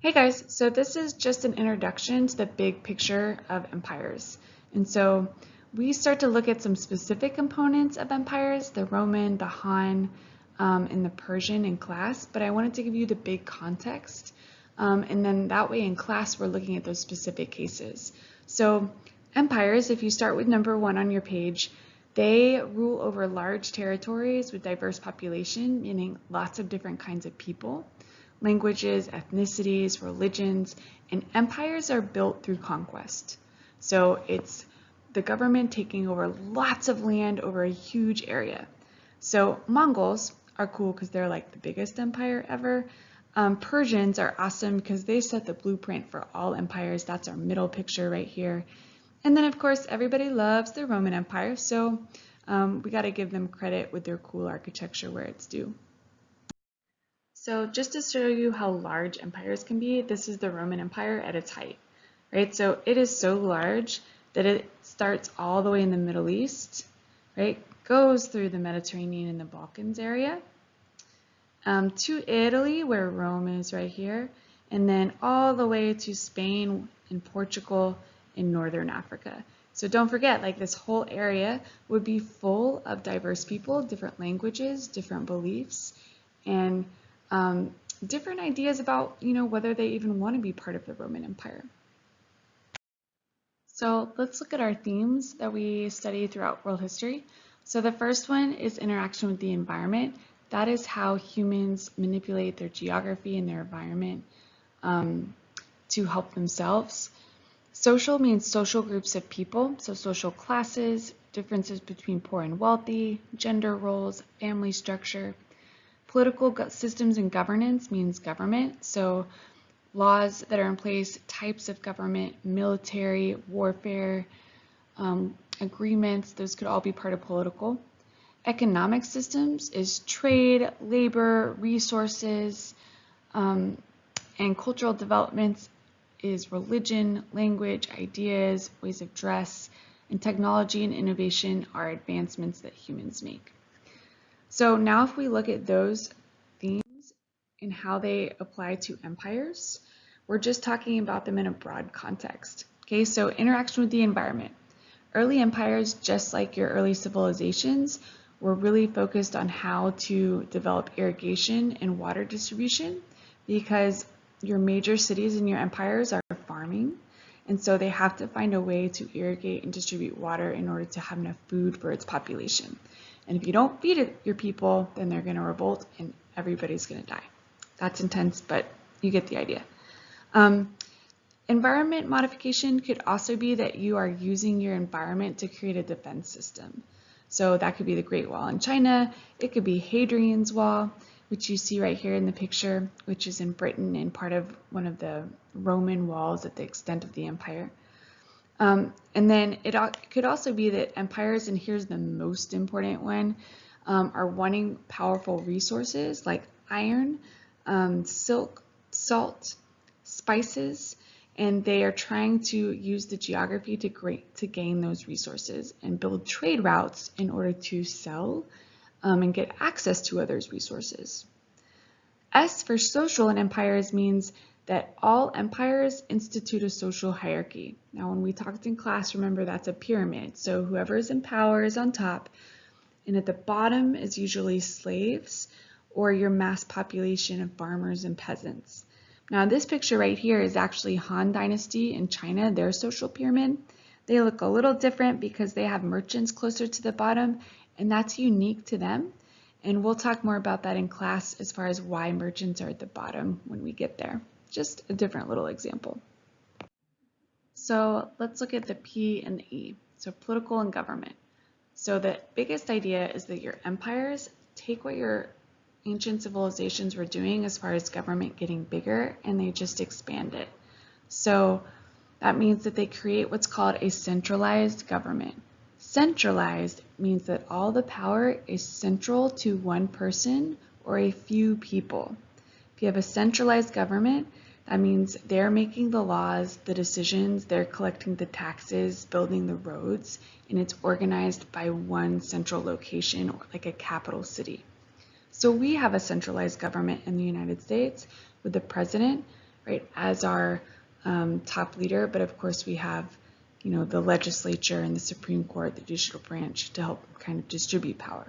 Hey guys, so this is just an introduction to the big picture of empires. And so we start to look at some specific components of empires, the Roman, the Han, and the Persian in class, but I wanted to give you the big context. And then that way in class, we're looking at those specific cases. So empires, if you start with number one on your page, they rule over large territories with diverse population, meaning lots of different kinds of people, languages, ethnicities, religions, and empires are built through conquest. So it's the government taking over lots of land over a huge area. So Mongols are cool because they're like the biggest empire ever. Persians are awesome because they set the blueprint for all empires. That's our middle picture right here. And then, of course, everybody loves the Roman Empire, so we got to give them credit with their cool architecture where it's due. So just to show you how large empires can be, this is the Roman Empire at its height, right? So it is so large that it starts all the way in the Middle East, right? Goes through the Mediterranean and the Balkans area, to Italy, where Rome is right here, and then all the way to Spain and Portugal in Northern Africa. So don't forget, like this whole area would be full of diverse people, different languages, different beliefs, and different ideas about, whether they even want to be part of the Roman Empire. So let's look at our themes that we study throughout world history. So the first one is interaction with the environment. That is how humans manipulate their geography and their environment to help themselves. Social means social groups of people, so social classes, differences between poor and wealthy, gender roles, family structure. Political systems and governance means government, so laws that are in place, types of government, military, warfare, agreements, those could all be part of political. Economic systems is trade, labor, resources, and cultural developments is religion, language, ideas, ways of dress, and technology and innovation are advancements that humans make. So now if we look at those themes and how they apply to empires, we're just talking about them in a broad context. Okay, so interaction with the environment. Early empires, just like your early civilizations, were really focused on how to develop irrigation and water distribution because your major cities in your empires are farming. And so they have to find a way to irrigate and distribute water in order to have enough food for its population. And if you don't feed it your people, then they're going to revolt and everybody's going to die. That's intense, but you get the idea. Environment modification could also be that you are using your environment to create a defense system. So that could be the Great Wall in China. It could be Hadrian's Wall, which you see right here in the picture, which is in Britain and part of one of the Roman walls at the extent of the empire. And then it could also be that empires, and here's the most important one, are wanting powerful resources like iron, silk, salt, spices, and they are trying to use the geography to gain those resources and build trade routes in order to sell and get access to others' resources. S for social in empires means that all empires institute a social hierarchy. Now, when we talked in class, remember that's a pyramid. So whoever is in power is on top, and at the bottom is usually slaves or your mass population of farmers and peasants. Now, this picture right here is actually Han Dynasty in China, their social pyramid. They look a little different because they have merchants closer to the bottom, and that's unique to them. And we'll talk more about that in class as far as why merchants are at the bottom when we get there. Just a different little example. So let's look at the P and the E, so political and government. So the biggest idea is that your empires take what your ancient civilizations were doing as far as government getting bigger and they just expand it. So that means that they create what's called a centralized government. Centralized means that all the power is central to one person or a few people. If you have a centralized government, that means they're making the laws, the decisions, they're collecting the taxes, building the roads, and it's organized by one central location or like a capital city. So we have a centralized government in the United States with the president right, as our top leader, but of course we have, the legislature and the Supreme Court, the judicial branch, to help kind of distribute power.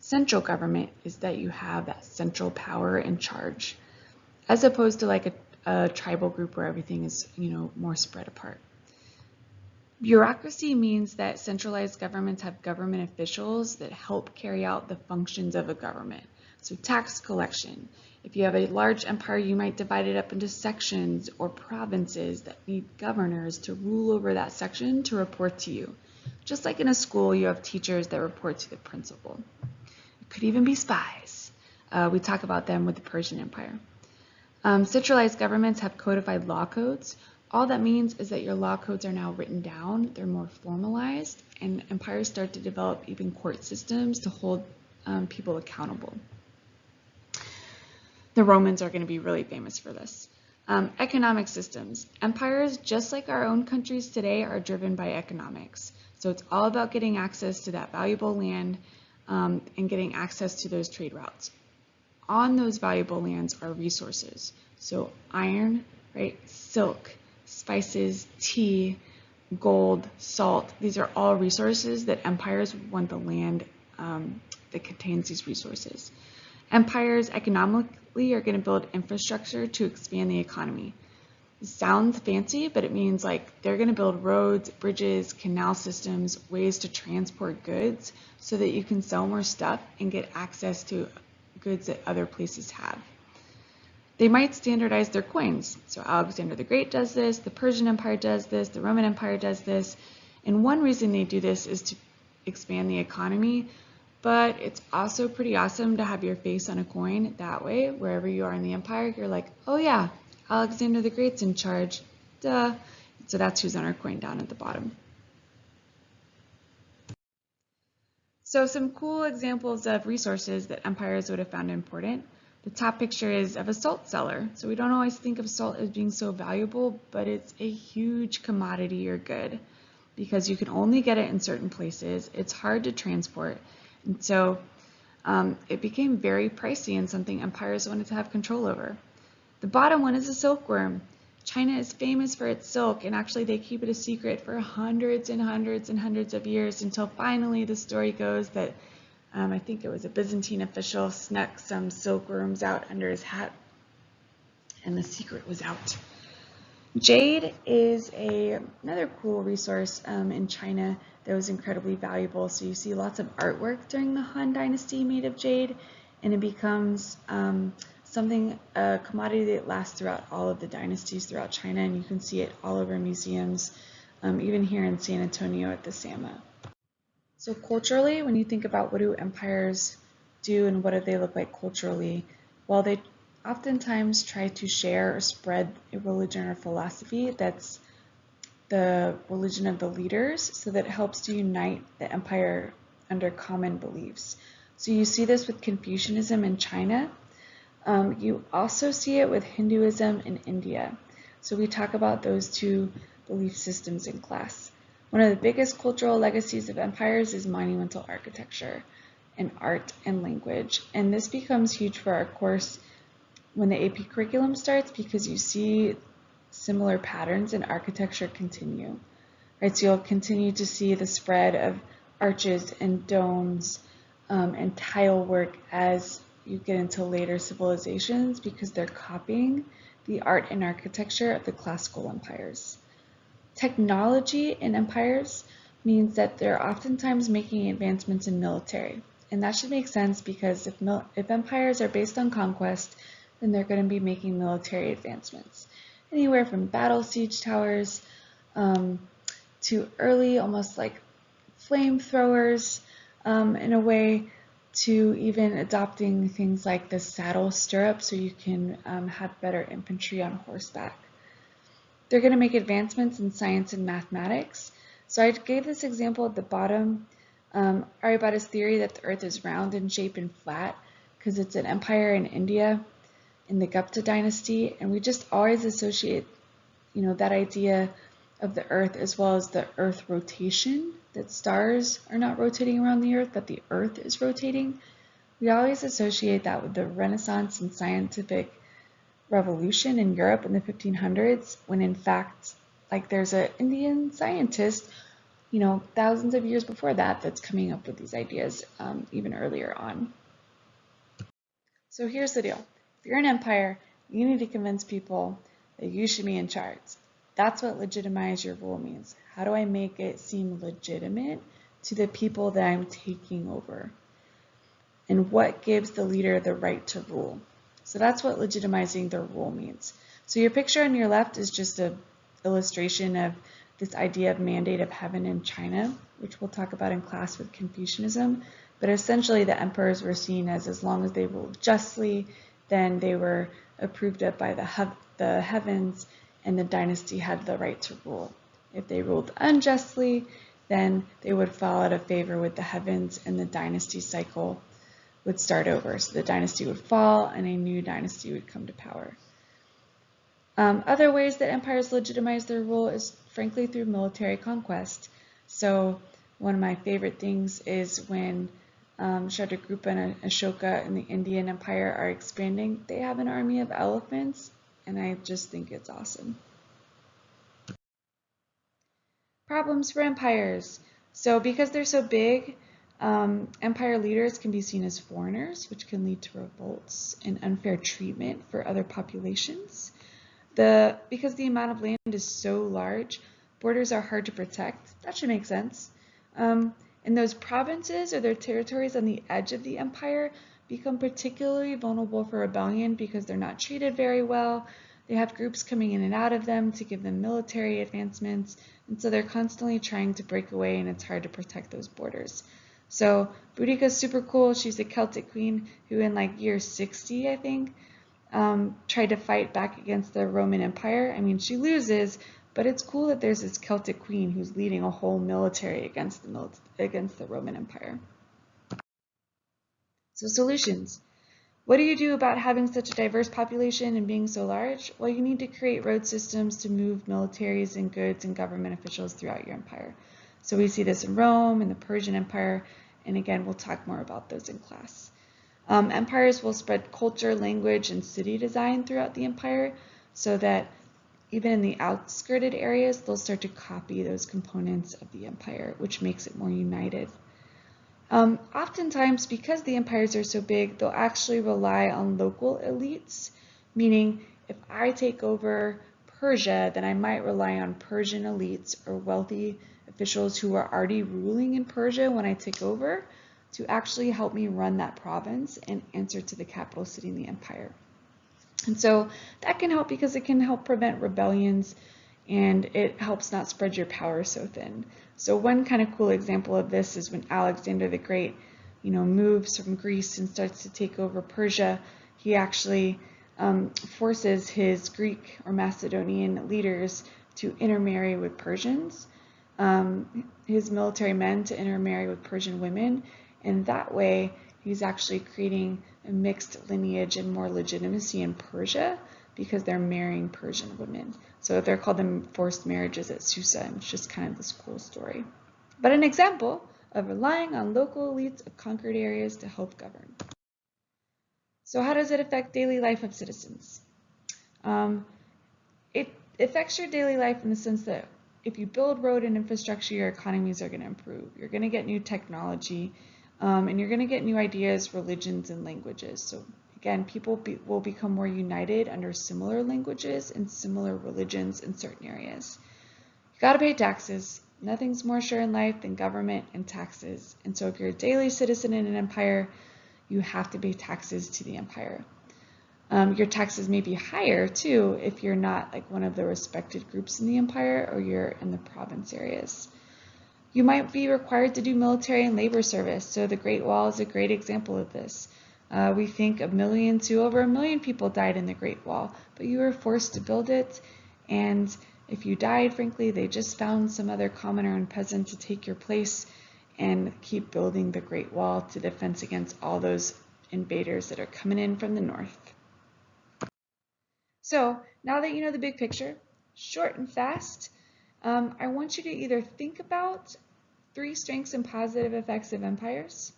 Central government is that you have that central power in charge, as opposed to like a tribal group where everything is, more spread apart. Bureaucracy means that centralized governments have government officials that help carry out the functions of a government. So tax collection. If you have a large empire, you might divide it up into sections or provinces that need governors to rule over that section to report to you. Just like in a school, you have teachers that report to the principal. It could even be spies. We talk about them with the Persian Empire. Centralized governments have codified law codes. All that means is that your law codes are now written down, they're more formalized, and empires start to develop even court systems to hold people accountable. The Romans are going to be really famous for this. Economic systems. Empires, just like our own countries today, are driven by economics. So it's all about getting access to that valuable land and getting access to those trade routes. On those valuable lands are resources. So iron, right, silk, spices, tea, gold, salt. These are all resources that empires want the land that contains these resources. Empires economically are going to build infrastructure to expand the economy. It sounds fancy, but it means like they're going to build roads, bridges, canal systems, ways to transport goods so that you can sell more stuff and get access to goods that other places have. They might standardize their coins. So Alexander the Great does this, the Persian Empire does this, the Roman Empire does this. And one reason they do this is to expand the economy, but it's also pretty awesome to have your face on a coin that way. Wherever you are in the empire, you're like, oh yeah, Alexander the Great's in charge, duh. So that's who's on our coin down at the bottom. So some cool examples of resources that empires would have found important. The top picture is of a salt cellar. So we don't always think of salt as being so valuable, but it's a huge commodity or good because you can only get it in certain places. It's hard to transport. And so it became very pricey and something empires wanted to have control over. The bottom one is a silkworm. China is famous for its silk, and actually they keep it a secret for hundreds and hundreds and hundreds of years until finally the story goes that I think it was a Byzantine official snuck some silkworms out under his hat, and the secret was out. Jade is another cool resource in China that was incredibly valuable. So you see lots of artwork during the Han Dynasty made of jade, and it becomes a commodity that lasts throughout all of the dynasties throughout China, and you can see it all over museums, even here in San Antonio at the SAMA. So culturally, when you think about what do empires do and what do they look like culturally, well, they oftentimes try to share or spread a religion or philosophy that's the religion of the leaders, so that it helps to unite the empire under common beliefs. So you see this with Confucianism in China. You also see it with Hinduism in India. So we talk about those two belief systems in class. One of the biggest cultural legacies of empires is monumental architecture and art and language. And this becomes huge for our course when the AP curriculum starts because you see similar patterns in architecture continue. Right? So you'll continue to see the spread of arches and domes and tile work as you get into later civilizations because they're copying the art and architecture of the classical empires. Technology in empires means that they're oftentimes making advancements in military. And that should make sense because if empires are based on conquest, then they're going to be making military advancements. Anywhere from battle siege towers to early, almost like flamethrowers in a way, to even adopting things like the saddle stirrup so you can have better infantry on horseback. They're going to make advancements in science and mathematics. So I gave this example at the bottom, Aryabhata's theory that the earth is round in shape and flat because it's an empire in India in the Gupta dynasty, and we just always associate, that idea of the earth as well as the earth rotation, that stars are not rotating around the earth, but the earth is rotating. We always associate that with the Renaissance and scientific revolution in Europe in the 1500s, when in fact, like there's an Indian scientist, thousands of years before that, that's coming up with these ideas even earlier on. So here's the deal. If you're an empire, you need to convince people that you should be in charge. That's what legitimize your rule means. How do I make it seem legitimate to the people that I'm taking over? And what gives the leader the right to rule? So that's what legitimizing their rule means. So your picture on your left is just an illustration of this idea of mandate of heaven in China, which we'll talk about in class with Confucianism. But essentially the emperors were seen as long as they ruled justly, then they were approved of by the heavens, and the dynasty had the right to rule. If they ruled unjustly, then they would fall out of favor with the heavens, and the dynasty cycle would start over. So the dynasty would fall and a new dynasty would come to power. Other ways that empires legitimize their rule is frankly through military conquest. So one of my favorite things is when Chandragupta and Ashoka in the Indian Empire are expanding, they have an army of elephants, and I just think it's awesome. Problems for empires. So because they're so big, empire leaders can be seen as foreigners, which can lead to revolts and unfair treatment for other populations. Because the amount of land is so large, borders are hard to protect. That should make sense. And those provinces or their territories on the edge of the empire become particularly vulnerable for rebellion because they're not treated very well. They have groups coming in and out of them to give them military advancements, and so they're constantly trying to break away, and it's hard to protect those borders. So Boudica's super cool. She's a Celtic queen who in like year 60, I think, tried to fight back against the Roman Empire. I mean, she loses, but it's cool that there's this Celtic queen who's leading a whole military against the Roman Empire. So solutions. What do you do about having such a diverse population and being so large? Well, you need to create road systems to move militaries and goods and government officials throughout your empire. So we see this in Rome and the Persian Empire, and again, we'll talk more about those in class. Empires will spread culture, language, and city design throughout the empire so that even in the outskirted areas, they'll start to copy those components of the empire, which makes it more united. Oftentimes, because the empires are so big, they'll actually rely on local elites, meaning if I take over Persia, then I might rely on Persian elites or wealthy officials who are already ruling in Persia when I take over to actually help me run that province and answer to the capital city in the empire. And so that can help because it can help prevent rebellions, and it helps not spread your power so thin. So one kind of cool example of this is when Alexander the Great, moves from Greece and starts to take over Persia. He actually forces his Greek or Macedonian leaders to intermarry with Persians, his military men to intermarry with Persian women, and that way he's actually creating a mixed lineage and more legitimacy in Persia because they're marrying Persian women. So they're called them forced marriages at Susa, and it's just kind of this cool story. But an example of relying on local elites of conquered areas to help govern. So how does it affect daily life of citizens? It affects your daily life in the sense that if you build road and infrastructure, your economies are going to improve. You're going to get new technology, and you're going to get new ideas, religions, and languages. So again, people will become more united under similar languages and similar religions in certain areas. You got to pay taxes. Nothing's more sure in life than government and taxes. And so if you're a daily citizen in an empire, you have to pay taxes to the empire. Your taxes may be higher too if you're not like one of the respected groups in the empire or you're in the province areas. You might be required to do military and labor service, so the Great Wall is a great example of this. We think over 1 million people died in the Great Wall, but you were forced to build it, and if you died, frankly, they just found some other commoner and peasant to take your place and keep building the Great Wall to defense against all those invaders that are coming in from the north. So now that you know the big picture, short and fast, I want you to either think about 3 strengths and positive effects of empires,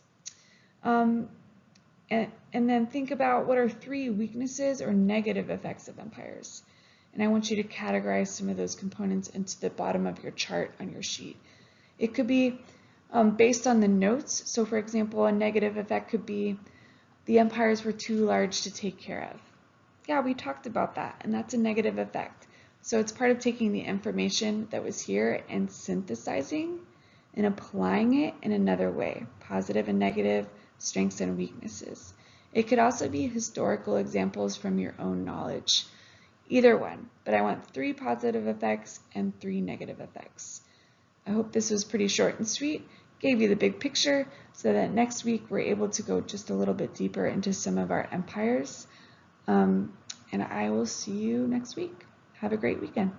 And then think about what are 3 weaknesses or negative effects of empires. And I want you to categorize some of those components into the bottom of your chart on your sheet. It could be based on the notes. So for example, a negative effect could be the empires were too large to take care of. Yeah, we talked about that, and that's a negative effect. So it's part of taking the information that was here and synthesizing and applying it in another way, positive and negative, strengths and weaknesses. It could also be historical examples from your own knowledge. Either one, but I want 3 positive effects and 3 negative effects. I hope this was pretty short and sweet, gave you the big picture so that next week we're able to go just a little bit deeper into some of our empires. And I will see you next week. Have a great weekend.